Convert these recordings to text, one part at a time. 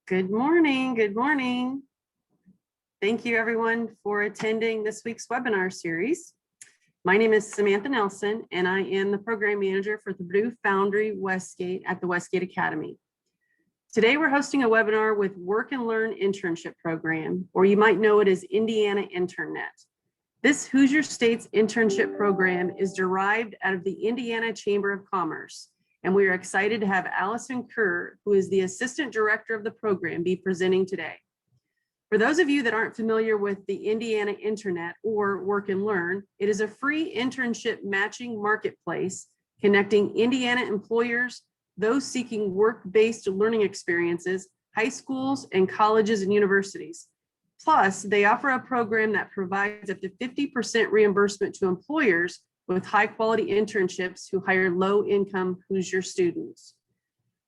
Good morning. Good morning. Thank you everyone for attending this week's webinar series. My name is Samantha Nelson, and I am the program manager for the Purdue Foundry Westgate at the Westgate Academy. Today, we're hosting a webinar with Work and Learn Internship Program, or you might know it as Indiana INTERNnet. This Hoosier State's internship program is derived out of the Indiana Chamber of Commerce, and we are excited to have Allison Kerr, who is the Assistant Director of the program, be presenting today. For those of you that aren't familiar with the Indiana INTERNnet or Work and Learn, it is a free internship matching marketplace connecting Indiana employers, those seeking work-based learning experiences, high schools, and colleges and universities. Plus, they offer a program that provides up to 50% reimbursement to employers with high-quality internships who hire low-income Hoosier students.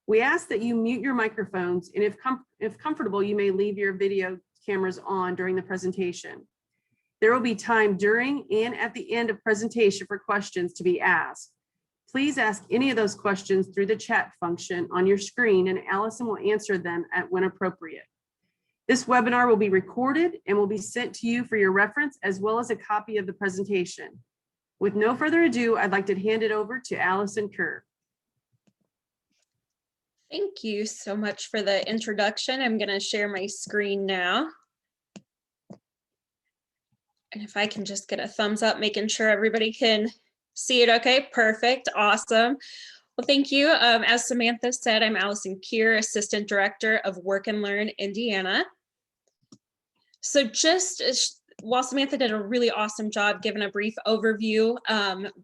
We ask that you mute your microphones, and if comfortable, you may leave your video cameras on during the presentation. There will be time during and at the end of presentation for questions to be asked. Please ask any of those questions through the chat function on your screen, and Allison will answer them when appropriate. This webinar will be recorded and will be sent to you for your reference, as well as a copy of the presentation. With no further ado, I'd like to hand it over to Allison Kerr. Thank you so much for the introduction. I'm going to share my screen now. And if I can just get a thumbs up, making sure everybody can see it okay. Perfect. Awesome. Well, thank you. As Samantha said, I'm Allison Kerr, Assistant Director of Work and Learn Indiana. So while Samantha did a really awesome job giving a brief overview,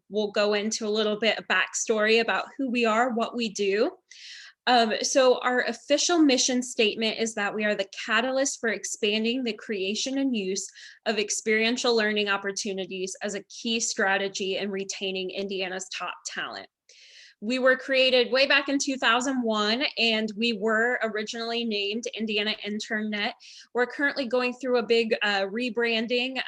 we'll go into a little bit of backstory about who we are, what we do. So our official mission statement is that we are the catalyst for expanding the creation and use of experiential learning opportunities as a key strategy in retaining Indiana's top talent. We were created way back in 2001, and we were originally named Indiana INTERNnet. We're currently going through a big rebranding,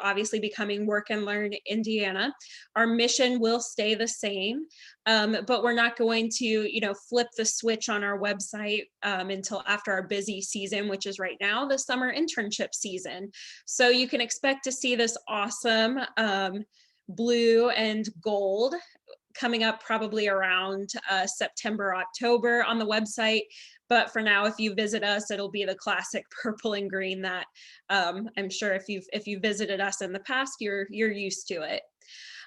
obviously becoming Work and Learn Indiana. Our mission will stay the same, but we're not going to, flip the switch on our website until after our busy season, which is right now the summer internship season. So you can expect to see this awesome blue and gold coming up probably around September, October on the website. But for now, if you visit us, it'll be the classic purple and green that I'm sure if you've visited us in the past, you're used to it.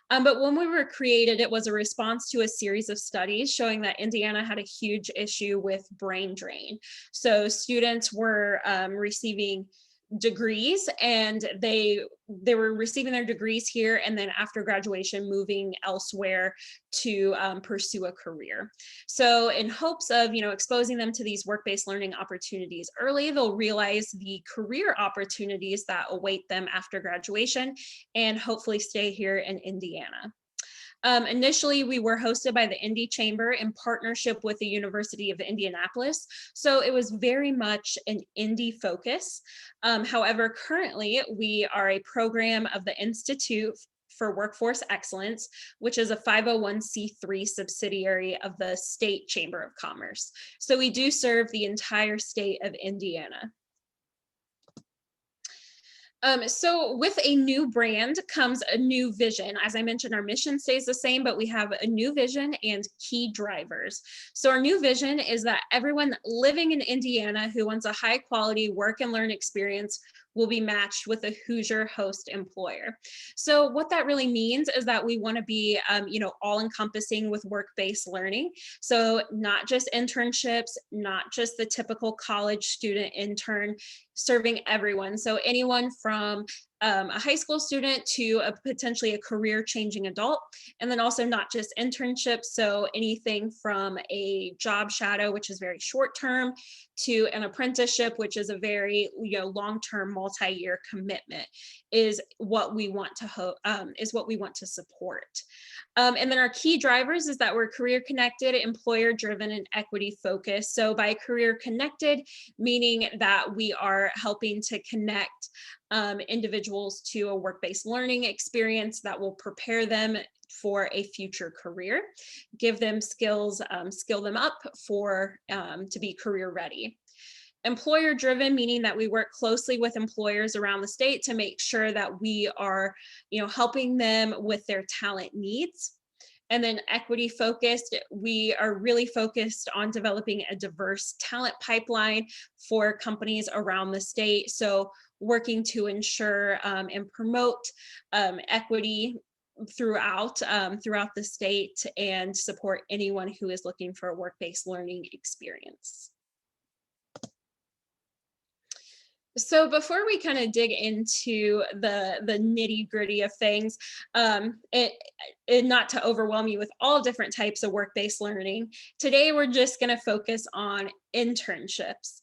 But when we were created, it was a response to a series of studies showing that Indiana had a huge issue with brain drain. So students were receiving degrees, and they were receiving their degrees here, and then after graduation moving elsewhere to pursue a career. So in hopes of exposing them to these work-based learning opportunities early, they'll realize the career opportunities that await them after graduation and hopefully stay here in Indiana. Initially, we were hosted by the Indy Chamber in partnership with the University of Indianapolis. So it was very much an Indy focus. However, currently we are a program of the Institute for Workforce Excellence, which is a 501c3 subsidiary of the State Chamber of Commerce. So we do serve the entire state of Indiana. So with a new brand comes a new vision. As I mentioned, our mission stays the same, but we have a new vision and key drivers. So our new vision is that everyone living in Indiana who wants a high quality work and learn experience will be matched with a Hoosier host employer. So what that really means is that we want to be, all encompassing with work-based learning. So not just internships, not just the typical college student intern, serving everyone. So anyone from a high school student to potentially a career-changing adult, and then also not just internships, so anything from a job shadow, which is very short-term, to an apprenticeship, which is a very long-term, multi-year commitment, is what we want to support. And then our key drivers is that we're career connected, employer driven, and equity focused. So by career connected, meaning that we are helping to connect individuals to a work-based learning experience that will prepare them for a future career, give them skills, skill them up for to be career ready. employer driven, meaning that we work closely with employers around the state to make sure that we are, helping them with their talent needs. And then equity focused, we are really focused on developing a diverse talent pipeline for companies around the state. So working to ensure and promote equity throughout the state and support anyone who is looking for a work-based learning experience. So before we kind of dig into the nitty gritty of things, it not to overwhelm you with all different types of work-based learning, today we're just going to focus on internships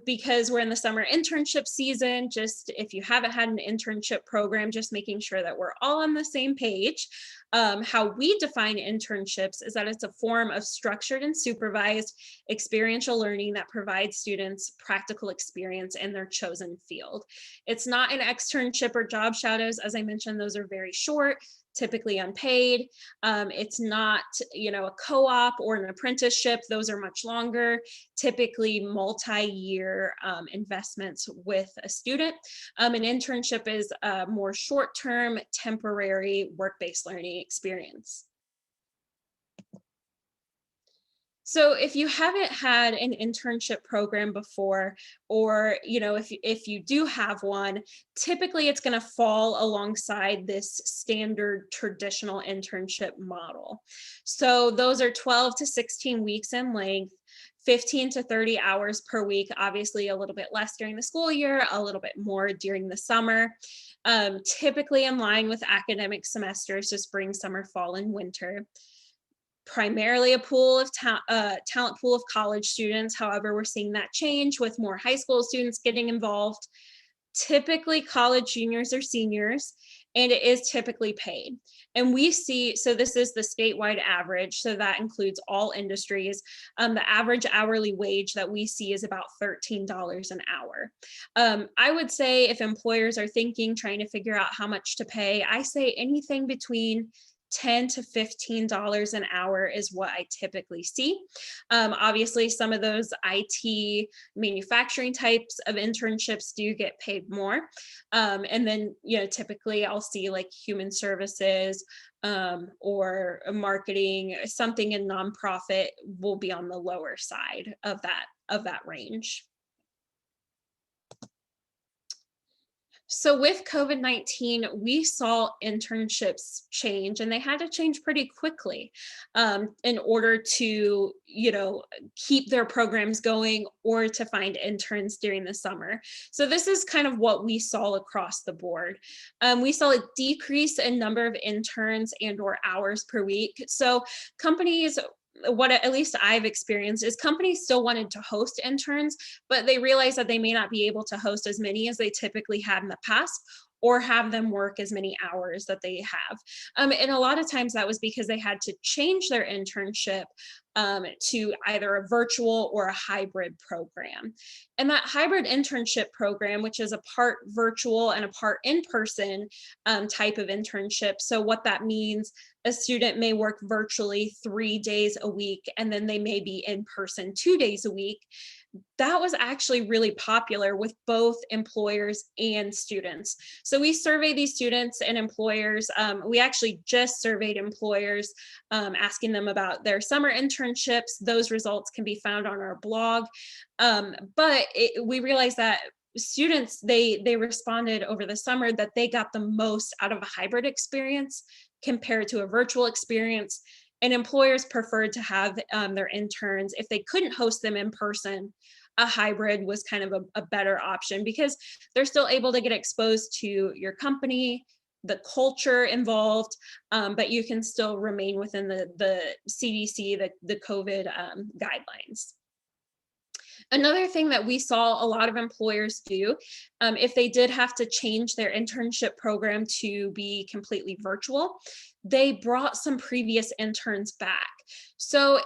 because we're in the summer internship season. Just if you haven't had an internship program, just making sure that we're all on the same page. How we define internships is that it's a form of structured and supervised experiential learning that provides students practical experience in their chosen field. It's not an externship or job shadows. As I mentioned, those are very short, typically unpaid. It's not, a co-op or an apprenticeship. Those are much longer, typically multi-year investments with a student. An internship is a more short-term, temporary work-based learning experience. So if you haven't had an internship program before, or if you do have one, typically it's going to fall alongside this standard traditional internship model. So those are 12 to 16 weeks in length, 15 to 30 hours per week, obviously a little bit less during the school year, a little bit more during the summer, typically in line with academic semesters, so spring, summer, fall, and winter. Primarily a pool of talent pool of college students. However, we're seeing that change with more high school students getting involved, typically college juniors or seniors, and it is typically paid. And we see, so this is the statewide average, so that includes all industries. The average hourly wage that we see is about $13 an hour. I would say if employers are trying to figure out how much to pay, I say anything between $10 to $15 an hour is what I typically see. Obviously, some of those IT manufacturing types of internships do get paid more. And then, typically I'll see like human services or marketing, something in nonprofit will be on the lower side of that range. So with COVID-19, we saw internships change, and they had to change pretty quickly in order to, keep their programs going or to find interns during the summer. So this is kind of what we saw across the board. We saw a decrease in number of interns and or hours per week. So companies, what at least I've experienced is companies still wanted to host interns, but they realized that they may not be able to host as many as they typically had in the past, or have them work as many hours that they have. And a lot of times that was because they had to change their internship to either a virtual or a hybrid program. And that hybrid internship program, which is a part virtual and a part in-person type of internship. So what that means, a student may work virtually 3 days a week, and then they may be in person 2 days a week. That was actually really popular with both employers and students. So we survey these students and employers. We actually just surveyed employers, asking them about their summer internships. Those results can be found on our blog. But we realized that students, they responded over the summer that they got the most out of a hybrid experience compared to a virtual experience. And employers preferred to have their interns, if they couldn't host them in person, a hybrid was kind of a better option because they're still able to get exposed to your company, the culture involved, but you can still remain within the CDC, the COVID guidelines. Another thing that we saw a lot of employers do, if they did have to change their internship program to be completely virtual, they brought some previous interns back. So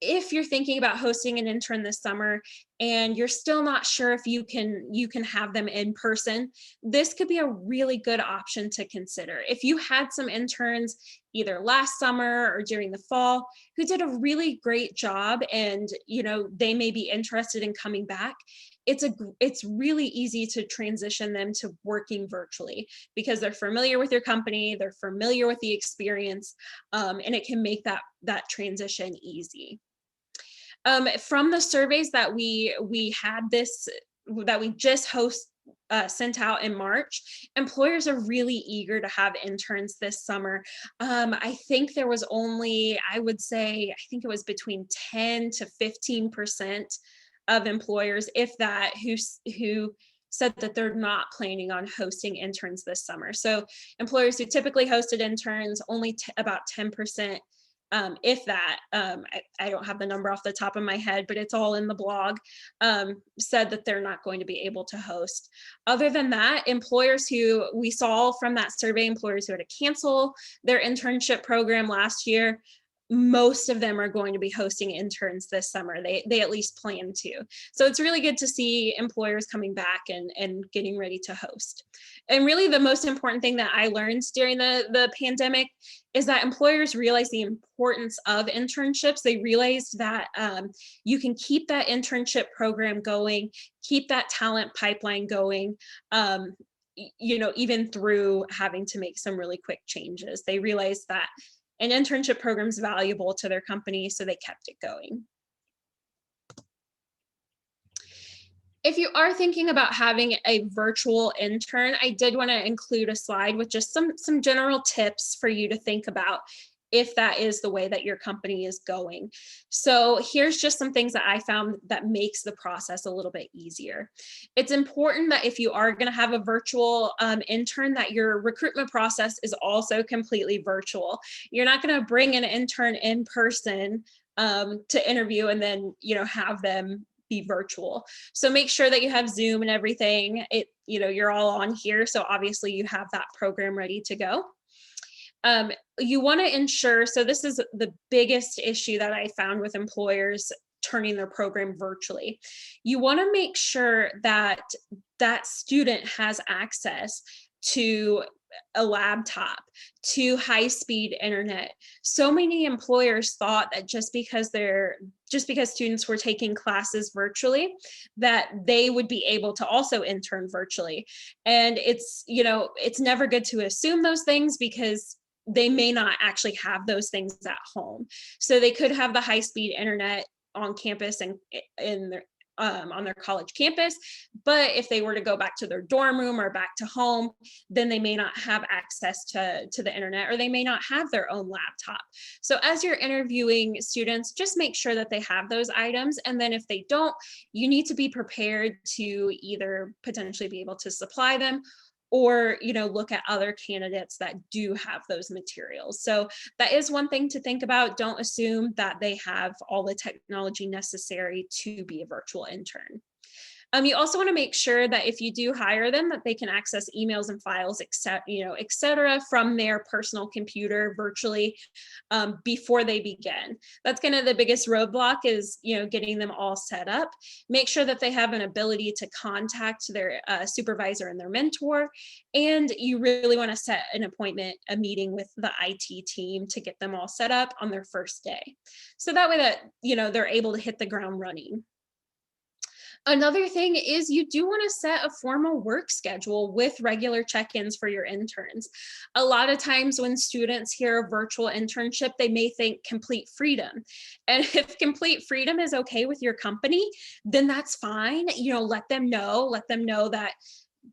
if you're thinking about hosting an intern this summer and you're still not sure if you can have them in person, this could be a really good option to consider. If you had some interns either last summer or during the fall who did a really great job and they may be interested in coming back, it's really easy to transition them to working virtually because they're familiar with your company, they're familiar with the experience, and it can make that transition easy. From the surveys that we just sent out in March, employers are really eager to have interns this summer. I think there was only, I think it was between 10 to 15% of employers, if that, who said that they're not planning on hosting interns this summer. So employers who typically hosted interns, only about 10%, if that, I don't have the number off the top of my head, but it's all in the blog, said that they're not going to be able to host. Other than that, employers who we saw from that survey, employers who had to cancel their internship program last year, most of them are going to be hosting interns this summer. They at least plan to. So it's really good to see employers coming back and getting ready to host. And really the most important thing that I learned during the pandemic is that employers realize the importance of internships. They realized that you can keep that internship program going, keep that talent pipeline going, even through having to make some really quick changes. They realized that an internship program is valuable to their company, so they kept it going. If you are thinking about having a virtual intern, I did want to include a slide with just some general tips for you to think about if that is the way that your company is going. So here's just some things that I found that makes the process a little bit easier. It's important that if you are going to have a virtual intern, that your recruitment process is also completely virtual. You're not going to bring an intern in person to interview and then have them be virtual. So make sure that you have Zoom and everything. You're all on here, so obviously you have that program ready to go. You want to ensure, so this is the biggest issue that I found with employers turning their program virtually. You want to make sure that that student has access to a laptop, to high-speed internet. So many employers thought that just because students were taking classes virtually, that they would be able to also intern virtually. And it's never good to assume those things because they may not actually have those things at home. So they could have the high-speed internet on campus and on their college campus, but if they were to go back to their dorm room or back to home, then they may not have access to the internet, or they may not have their own laptop. So as you're interviewing students, just make sure that they have those items, and then if they don't, you need to be prepared to either potentially be able to supply them or look at other candidates that do have those materials. So that is one thing to think about. Don't assume that they have all the technology necessary to be a virtual intern. You also want to make sure that if you do hire them, that they can access emails and files, et cetera, from their personal computer virtually before they begin. That's kind of the biggest roadblock is, getting them all set up. Make sure that they have an ability to contact their supervisor and their mentor. And you really want to set an appointment, a meeting with the IT team to get them all set up on their first day. So that way that, they're able to hit the ground running. Another thing is you do want to set a formal work schedule with regular check-ins for your interns. A lot of times when students hear a virtual internship, they may think complete freedom. And if complete freedom is okay with your company, then that's fine. Let them know that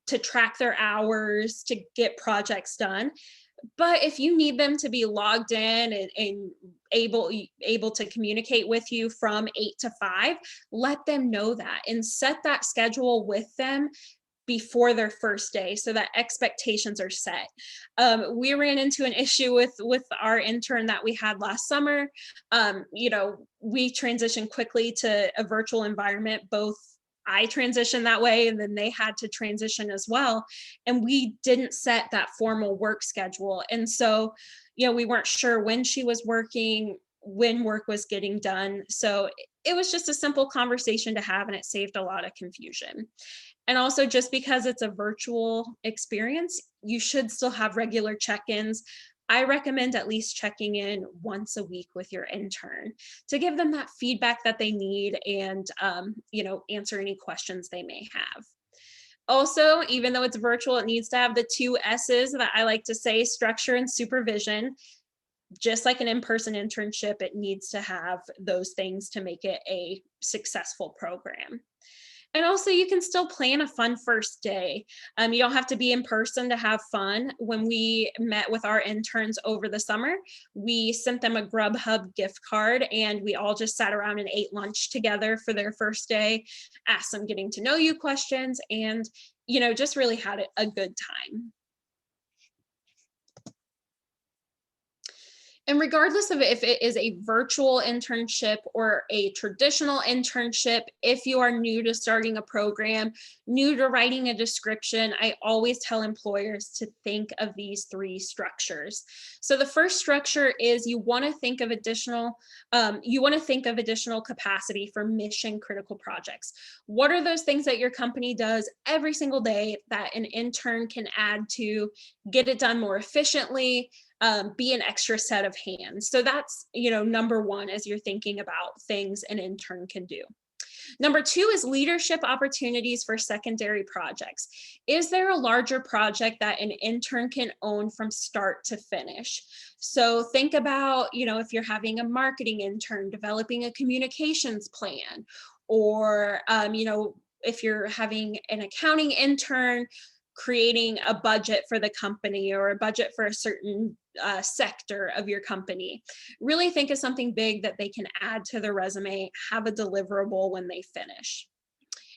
to track their hours, to get projects done. But if you need them to be logged in and able to communicate with you from 8 to 5, let them know that and set that schedule with them before their first day so that expectations are set. We ran into an issue with our intern that we had last summer. We transitioned quickly to a virtual environment. Both I transitioned that way, and then they had to transition as well. And we didn't set that formal work schedule. And so, we weren't sure when she was working, when work was getting done. So it was just a simple conversation to have, and it saved a lot of confusion. And also, just because it's a virtual experience, you should still have regular check-ins. I recommend at least checking in once a week with your intern to give them that feedback that they need, and answer any questions they may have. Also, even though it's virtual, it needs to have the 2 S's that I like to say: structure and supervision. Just like an in-person internship, it needs to have those things to make it a successful program. And also, you can still plan a fun first day. You don't have to be in person to have fun. When we met with our interns over the summer, we sent them a Grubhub gift card, and we all just sat around and ate lunch together for their first day, asked some getting to know you questions, and just really had a good time. And regardless of if it is a virtual internship or a traditional internship, if you are new to starting a program, new to writing a description, I always tell employers to think of these 3 structures. So the first structure is you want to think of additional capacity for mission critical projects. What are those things that your company does every single day that an intern can add to get it done more efficiently? Be an extra set of hands. So that's, number 1 as you're thinking about things an intern can do. Number 2 is leadership opportunities for secondary projects. Is there a larger project that an intern can own from start to finish? So think about, if you're having a marketing intern developing a communications plan, or, if you're having an accounting intern creating a budget for the company, or a budget for a certain sector of your company. Really think of something big that they can add to their resume, have a deliverable when they finish.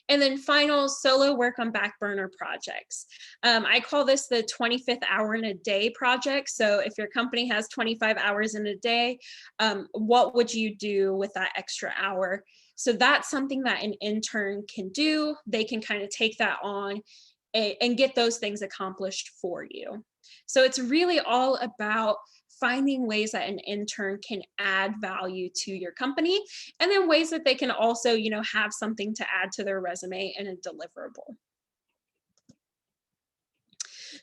And then final, solo work on back burner projects. I call this the 25th hour in a day project. So if your company has 25 hours in a day, what would you do with that extra hour? So that's something that an intern can do. They can kind of take that on and get those things accomplished for you. So it's really all about finding ways that an intern can add value to your company, and then ways that they can also, have something to add to their resume and a deliverable.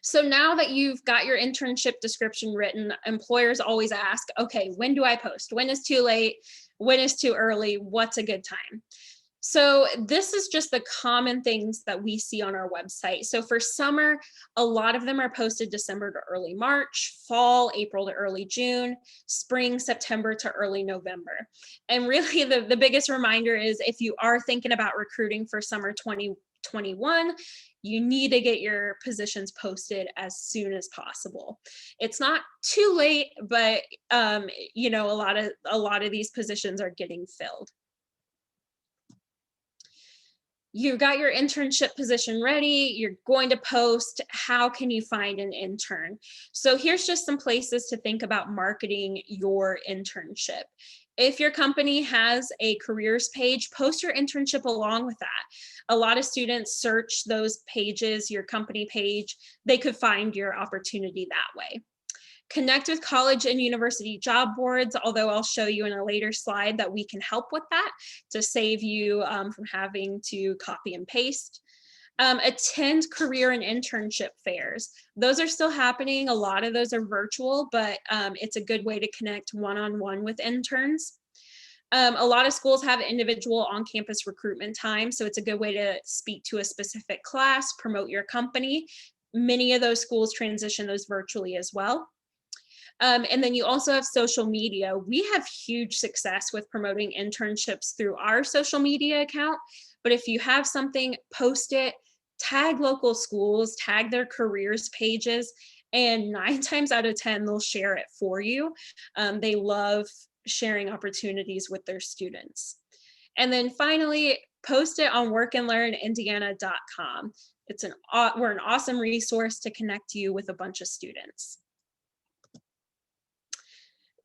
So now that you've got your internship description written, employers always ask, okay, when do I post? When is too late? When is too early? What's a good time? So this is just the common things that we see on our website. So for summer, a lot of them are posted December to early March, fall, April to early June, spring, September to early November. And really the biggest reminder is, if you are thinking about recruiting for summer 2021, you need to get your positions posted as soon as possible. It's not too late, but a lot of these positions are getting filled. You've got your internship position ready, you're going to post. How can you find an intern? So here's just some places to think about marketing your internship. If your company has a careers page, post your internship along with that. A lot of students search those pages, your company page, they could find your opportunity that way. Connect with college and university job boards, although I'll show you in a later slide that we can help with that to save you from having to copy and paste. Attend career and internship fairs. Those are still happening. A lot of those are virtual, but it's a good way to connect one-on-one with interns. A lot of schools have individual on-campus recruitment time, so it's a good way to speak to a specific class, promote your company. Many of those schools transition those virtually as well. And then you also have social media. We have huge success with promoting internships through our social media account, but if you have something, post it, tag local schools, tag their careers pages, and 9 times out of 10, they'll share it for you. They love sharing opportunities with their students. And then finally, post it on workandlearnindiana.com. We're an awesome resource to connect you with a bunch of students.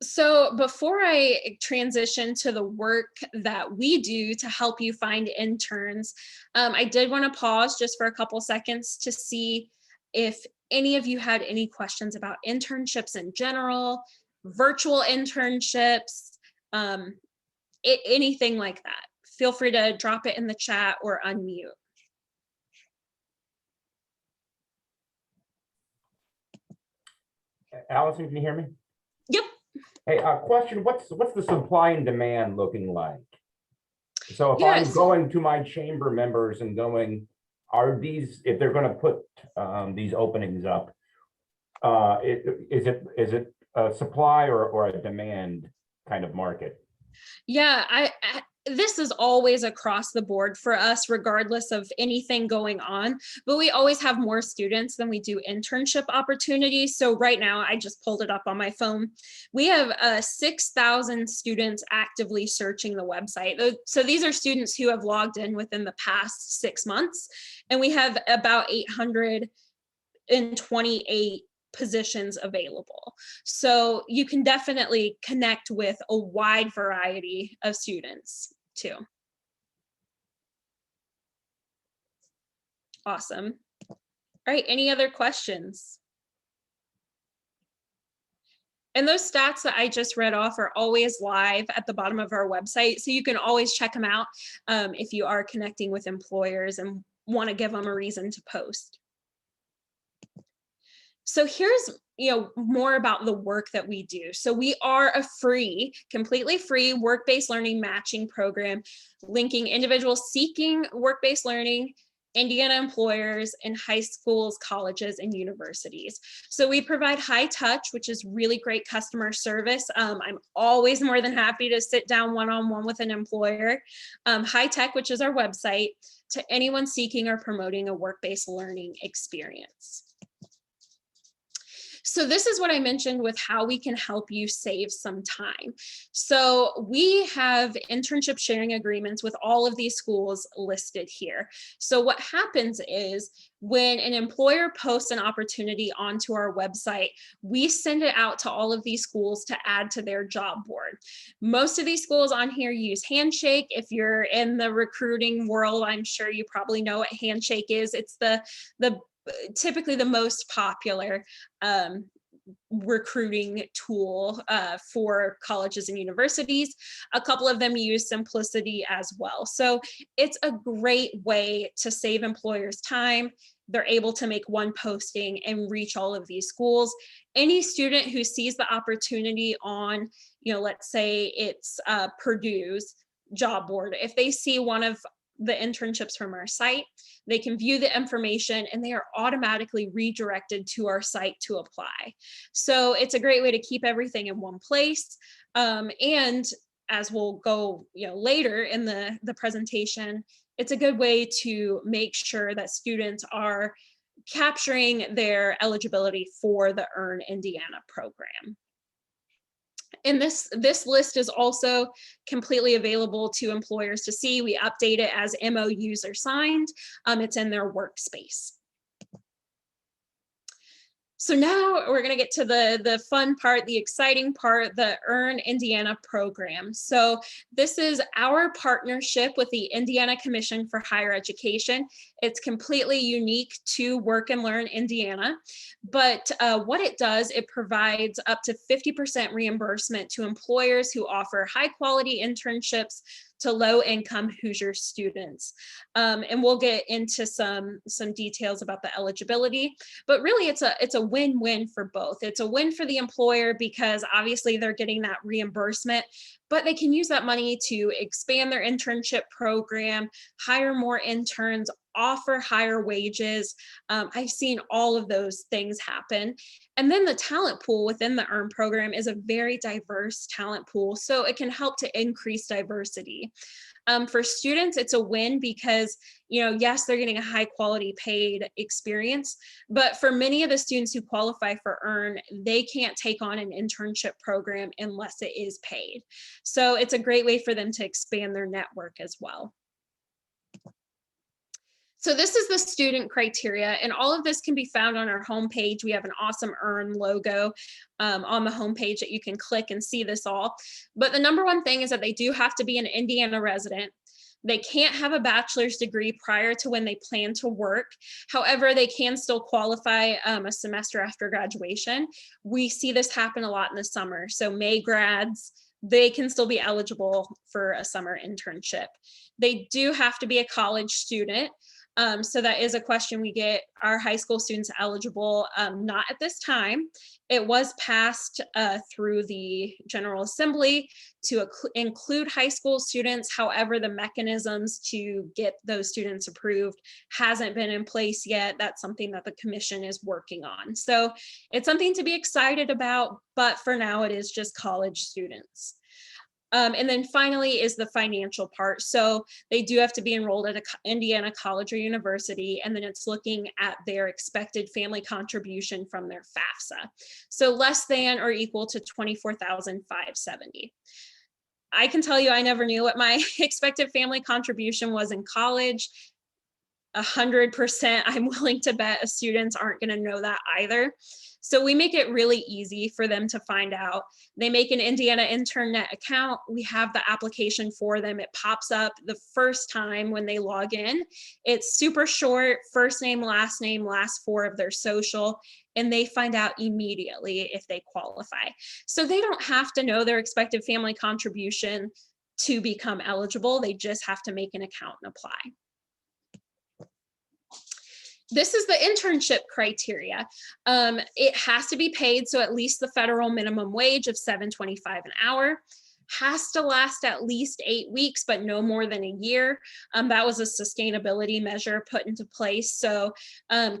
So before I transition to the work that we do to help you find interns, I did want to pause just for a couple seconds to see if any of you had any questions about internships in general, virtual internships, anything like that. Feel free to drop it in the chat or unmute. Allison, can you hear me? Yep. Hey, question, what's the supply and demand looking like? So if Yes. I'm going to my chamber members and going, are these, if they're going to put these openings up, is it a supply or a demand kind of market? Yeah, this is always across the board for us, regardless of anything going on, but we always have more students than we do internship opportunities. So right now, I just pulled it up on my phone. We have 6,000 students actively searching the website. So these are students who have logged in within the past 6 months, and we have about 828 positions available. So you can definitely connect with a wide variety of students too. Awesome. All right, any other questions? And those stats that I just read off are always live at the bottom of our website, so you can always check them out if you are connecting with employers and want to give them a reason to post. So here's more about the work that we do. So we are a completely free work-based learning matching program, linking individuals seeking work-based learning, Indiana employers, and high schools, colleges, and universities. So we provide high touch, which is really great customer service. I'm always more than happy to sit down one-on-one with an employer. High tech, which is our website, to anyone seeking or promoting a work-based learning experience. So this is what I mentioned with how we can help you save some time. So we have internship sharing agreements with all of these schools listed here. So what happens is when an employer posts an opportunity onto our website, we send it out to all of these schools to add to their job board. Most of these schools on here use Handshake. If you're in the recruiting world, I'm sure you probably know what Handshake is. It's the typically the most popular recruiting tool for colleges and universities. A couple of them use Simplicity as well. So it's a great way to save employers time. They're able to make one posting and reach all of these schools. Any student who sees the opportunity on, let's say it's Purdue's job board, if they see one of the internships from our site, they can view the information and they are automatically redirected to our site to apply. So it's a great way to keep everything in one place. And as we'll go later in the presentation, it's a good way to make sure that students are capturing their eligibility for the Earn Indiana program. And this list is also completely available to employers to see. We update it as MOUs are signed. It's in their workspace. So now we're going to get to the fun part, the exciting part, the Earn Indiana program. So this is our partnership with the Indiana Commission for Higher Education. It's completely unique to Work and Learn Indiana, but what it does, it provides up to 50% reimbursement to employers who offer high quality internships to low-income Hoosier students. And we'll get into some details about the eligibility, but really it's a win-win for both. It's a win for the employer because obviously they're getting that reimbursement, but they can use that money to expand their internship program, hire more interns, offer higher wages. I've seen all of those things happen. And then the talent pool within the EARN program is a very diverse talent pool, so it can help to increase diversity. For students, it's a win because, yes, they're getting a high quality paid experience, but for many of the students who qualify for EARN, they can't take on an internship program unless it is paid. So it's a great way for them to expand their network as well. So this is the student criteria, and all of this can be found on our homepage. We have an awesome EARN logo on the homepage that you can click and see this all. But the number one thing is that they do have to be an Indiana resident. They can't have a bachelor's degree prior to when they plan to work. However, they can still qualify a semester after graduation. We see this happen a lot in the summer. So May grads, they can still be eligible for a summer internship. They do have to be a college student. So that is a question we get. Are high school students eligible? Not at this time. It was passed through the General Assembly to include high school students. However, the mechanisms to get those students approved hasn't been in place yet. That's something that the commission is working on. So it's something to be excited about, but for now it is just college students. And then finally is the financial part. So they do have to be enrolled at an Indiana college or university, and then it's looking at their expected family contribution from their FAFSA. So less than or equal to $24,570. I can tell you I never knew what my expected family contribution was in college. 100%, I'm willing to bet students aren't going to know that either. So we make it really easy for them to find out. They make an Indiana INTERNnet account. We have the application for them. It pops up the first time when they log in. It's super short, first name, last four of their social, and they find out immediately if they qualify. So they don't have to know their expected family contribution to become eligible. They just have to make an account and apply. This is the internship criteria. It has to be paid, so at least the federal minimum wage of $7.25 an hour. Has to last at least 8 weeks, but no more than a year. That was a sustainability measure put into place. So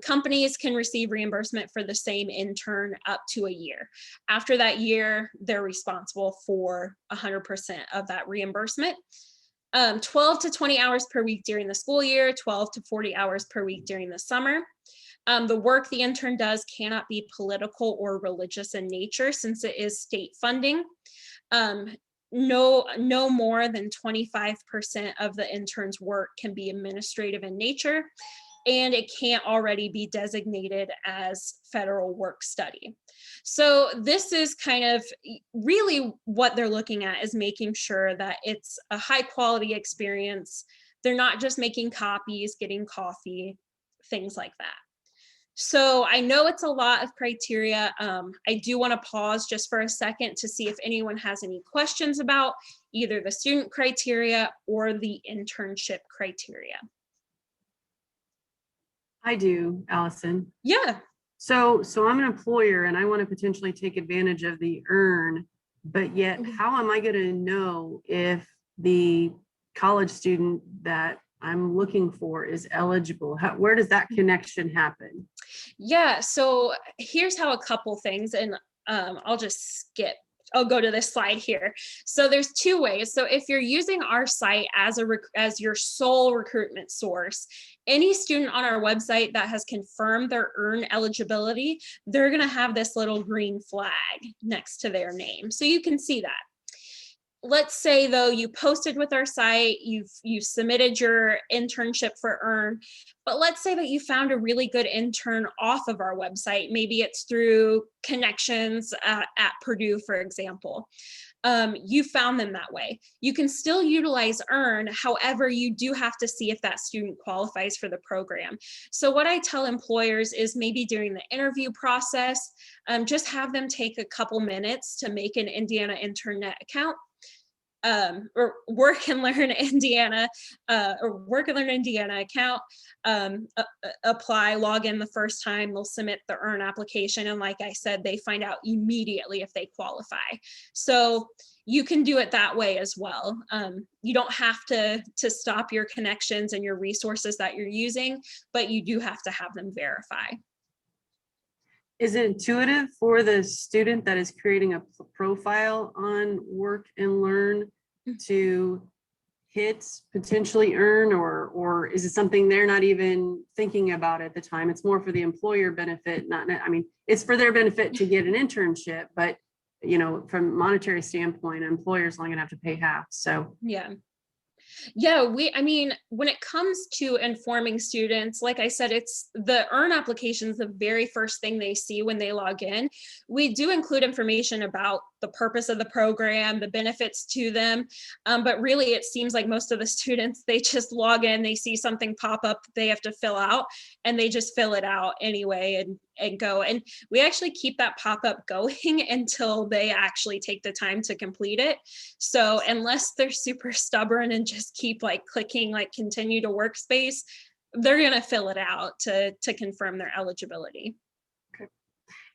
companies can receive reimbursement for the same intern up to a year. After that year, they're responsible for 100% of that reimbursement. 12 to 20 hours per week during the school year, 12 to 40 hours per week during the summer. The work the intern does cannot be political or religious in nature since it is state funding. No more than 25% of the intern's work can be administrative in nature, and it can't already be designated as federal work study. So this is kind of really what they're looking at, is making sure that it's a high quality experience. They're not just making copies, getting coffee, things like that. So I know it's a lot of criteria. I do want to pause just for a second to see if anyone has any questions about either the student criteria or the internship criteria. I do, Allison. Yeah. So I'm an employer and I want to potentially take advantage of the earn, but yet how am I going to know if the college student that I'm looking for is eligible? Where does that connection happen? Yeah, so here's how a couple things, and I'll go to this slide here. So there's two ways. So if you're using our site as your sole recruitment source, any student on our website that has confirmed their earn eligibility, they're going to have this little green flag next to their name. So you can see that. Let's say though you posted with our site, you've submitted your internship for earn, but let's say that you found a really good intern off of our website. Maybe it's through connections at Purdue, for example. You found them that way. You can still utilize earn. However, you do have to see if that student qualifies for the program. So what I tell employers is maybe during the interview process, just have them take a couple minutes to make an Indiana INTERNnet account. Or Work and Learn Indiana account, apply, log in the first time, they'll submit the earn application. And like I said, they find out immediately if they qualify. So you can do it that way as well. You don't have to stop your connections and your resources that you're using, but you do have to have them verify. Is it intuitive for the student that is creating a profile on Work and Learn to hit potentially earn, or is it something they're not even thinking about at the time? It's more for the employer benefit, it's for their benefit to get an internship, but from a monetary standpoint, an employer's only gonna have to pay half. So yeah, when it comes to informing students, like I said, it's the earn applications, the very first thing they see when they log in. We do include information about the purpose of the program, the benefits to them, but really it seems like most of the students, they just log in, they see something pop up they have to fill out, and they just fill it out anyway and go. And we actually keep that pop-up going until they actually take the time to complete it. So unless they're super stubborn and just keep like clicking like continue to workspace, they're going to fill it out to confirm their eligibility.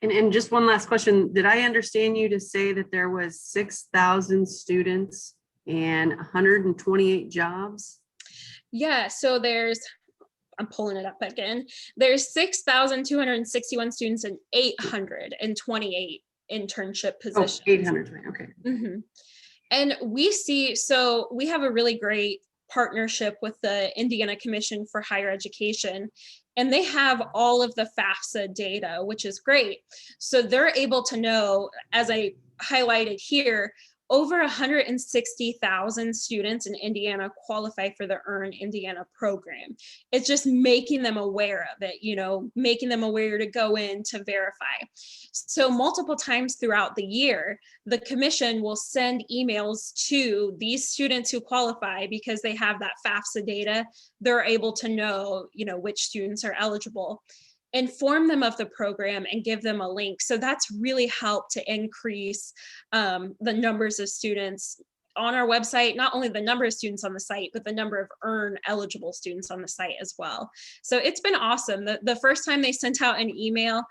And just one last question. Did I understand you to say that there was 6,000 students and 128 jobs? Yeah, so I'm pulling it up again. There's 6,261 students and 828 internship positions. 800, okay. Mm-hmm. And so we have a really great partnership with the Indiana Commission for Higher Education, and they have all of the FAFSA data, which is great. So they're able to know, as I highlighted here, over 160,000 students in Indiana qualify for the Earn Indiana program. It's just making them aware of it, making them aware to go in to verify. So multiple times throughout the year, the commission will send emails to these students who qualify because they have that FAFSA data. They're able to know, which students are eligible, inform them of the program and give them a link. So that's really helped to increase the numbers of students on our website, not only the number of students on the site, but the number of Earn eligible students on the site as well. So it's been awesome. The first time they sent out an email,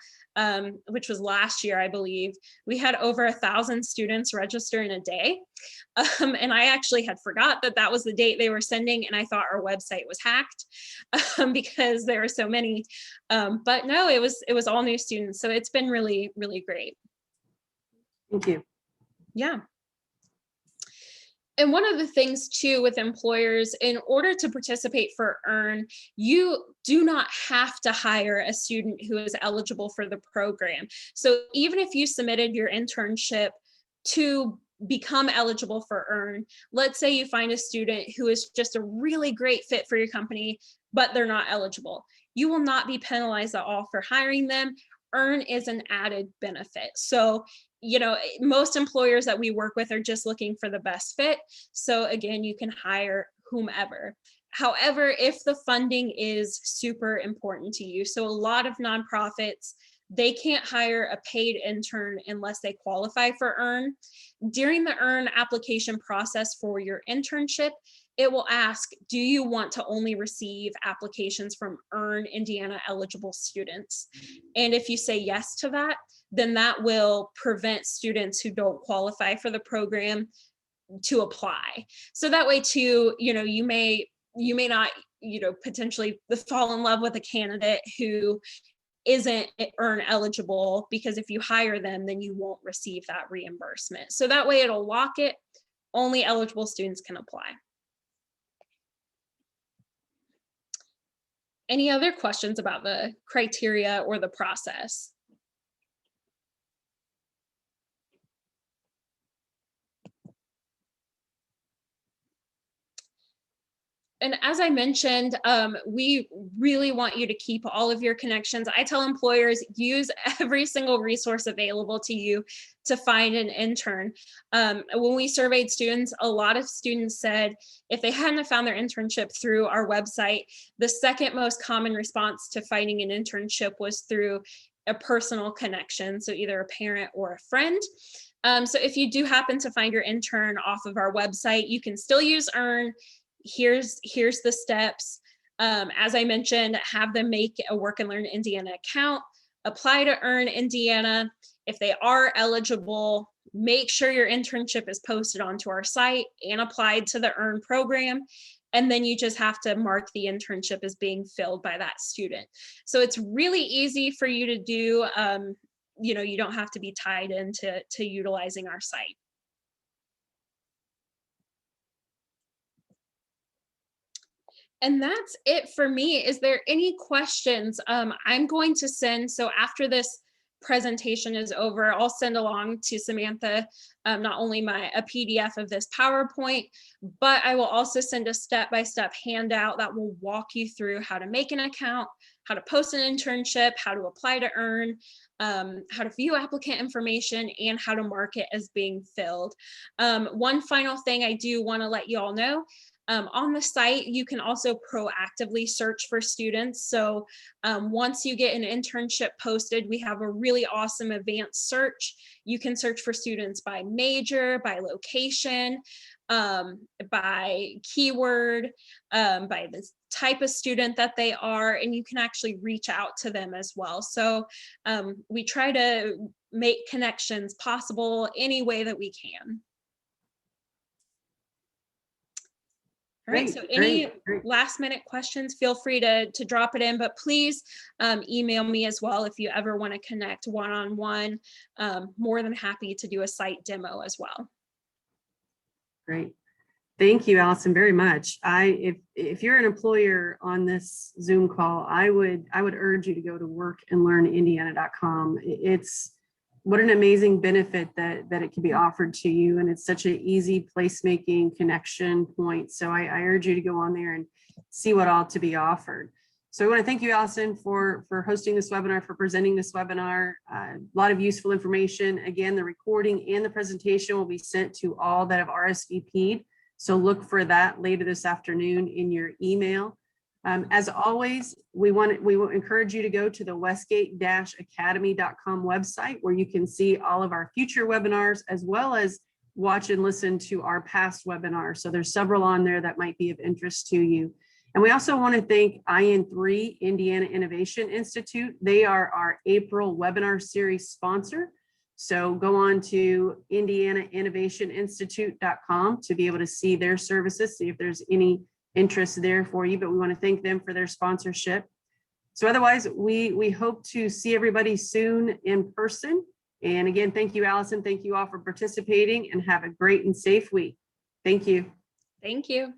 which was last year, I believe, we had over 1,000 students register in a day. And I actually had forgot that was the date they were sending, and I thought our website was hacked because there were so many. But no, it was all new students. So it's been really, really great. Thank you. Yeah. And one of the things too with employers, in order to participate for Earn, you do not have to hire a student who is eligible for the program. So even if you submitted your internship to become eligible for Earn, let's say you find a student who is just a really great fit for your company, but they're not eligible, you will not be penalized at all for hiring them. Earn is an added benefit. So most employers that we work with are just looking for the best fit. So again, you can hire whomever. However, if the funding is super important to you, so a lot of nonprofits, they can't hire a paid intern unless they qualify for Earn. During the Earn application process for your internship, it will ask, do you want to only receive applications from Earn Indiana eligible students? And if you say yes to that, then that will prevent students who don't qualify for the program to apply. So that way too, you may not, potentially fall in love with a candidate who isn't Earn eligible, because if you hire them, then you won't receive that reimbursement. So that way it'll lock it. Only eligible students can apply. Any other questions about the criteria or the process? And as I mentioned, we really want you to keep all of your connections. I tell employers, use every single resource available to you to find an intern. When we surveyed students, a lot of students said if they hadn't found their internship through our website, the second most common response to finding an internship was through a personal connection, so either a parent or a friend. So if you do happen to find your intern off of our website, you can still use Earn. Here's the steps. As I mentioned, have them make a Work and Learn Indiana account, apply to Earn Indiana. If they are eligible, make sure your internship is posted onto our site and applied to the Earn program. And then you just have to mark the internship as being filled by that student. So it's really easy for you to do. You don't have to be tied into utilizing our site. And that's it for me. Is there any questions? I'm going to send, so after this presentation is over, I'll send along to Samantha not only a PDF of this PowerPoint, but I will also send a step-by-step handout that will walk you through how to make an account, how to post an internship, how to apply to Earn, how to view applicant information, and how to mark it as being filled. One final thing I do want to let you all know, On the site, you can also proactively search for students. So once you get an internship posted, we have a really awesome advanced search. You can search for students by major, by location, by keyword, by the type of student that they are, and you can actually reach out to them as well. So we try to make connections possible any way that we can. All right, so any great. last minute questions, feel free to drop it in, but please email me as well if you ever want to connect one-on-one. More than happy to do a site demo as well. Great. Thank you, Allison, very much. If you're an employer on this Zoom call, I would urge you to go to workandlearnindiana.com. It's what an amazing benefit that it can be offered to you, and it's such an easy placemaking connection point. So I urge you to go on there and see what all to be offered. So I want to thank you, Allison, for hosting this webinar, for presenting this webinar. A lot of useful information. Again, the recording and the presentation will be sent to all that have RSVP'd. So look for that later this afternoon in your email. As always, we will encourage you to go to the westgate-academy.com website, where you can see all of our future webinars, as well as watch and listen to our past webinars. So there's several on there that might be of interest to you. And we also want to thank IN3, Indiana Innovation Institute. They are our April webinar series sponsor. So go on to indianainnovationinstitute.com to be able to see their services, see if there's any interest there for you, but we want to thank them for their sponsorship. So otherwise, we hope to see everybody soon in person. And again, thank you, Allison. Thank you all for participating, and have a great and safe week. Thank you. Thank you.